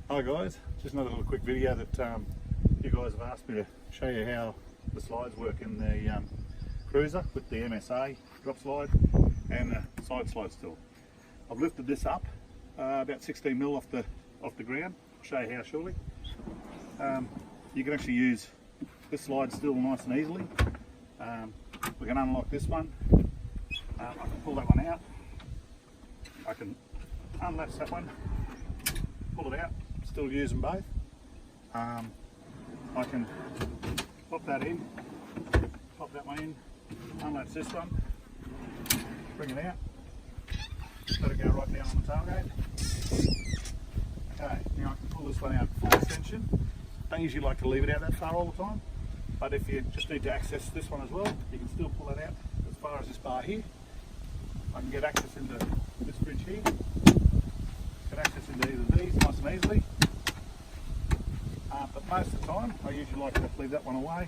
Hi guys, just another little quick video that you guys have asked me to show you how the slides work in the Cruiser with the MSA drop slide and the side slide still. I've lifted this up about 16 mil off the ground. I'll show you how shortly. You can actually use this slide still nice and easily. We can unlock this one. I can pull that one out. I can unlatch that one, pull it out, still use them both. I can pop that in, pop that one in, unlatch this one, bring it out, let it go right down on the tailgate. Okay, now I can pull this one out full extension. Don't usually like to leave it out that far all the time, but if you just need to access this one as well, you can still pull it out as far as this bar here. I can get access into this bridge here, get access into either of these nice and easily. But most of the time, I usually like to leave that one away.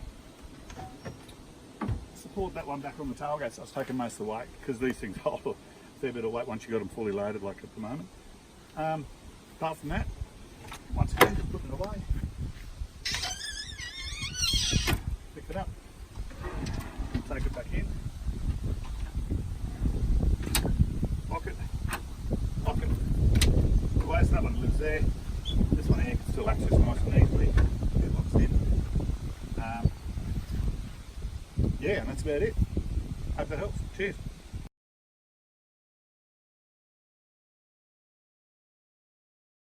Support that one back on the tailgate so it's taking most of the weight, because these things hold a fair bit of weight once you've got them fully loaded like at the moment. Apart from that, once again, just put it away. Pick it up, take it back in. Lock it. Close, that one lives there. This one here can still access nice and easily. It locks in. Yeah, and that's about it. Hope that helps. Cheers.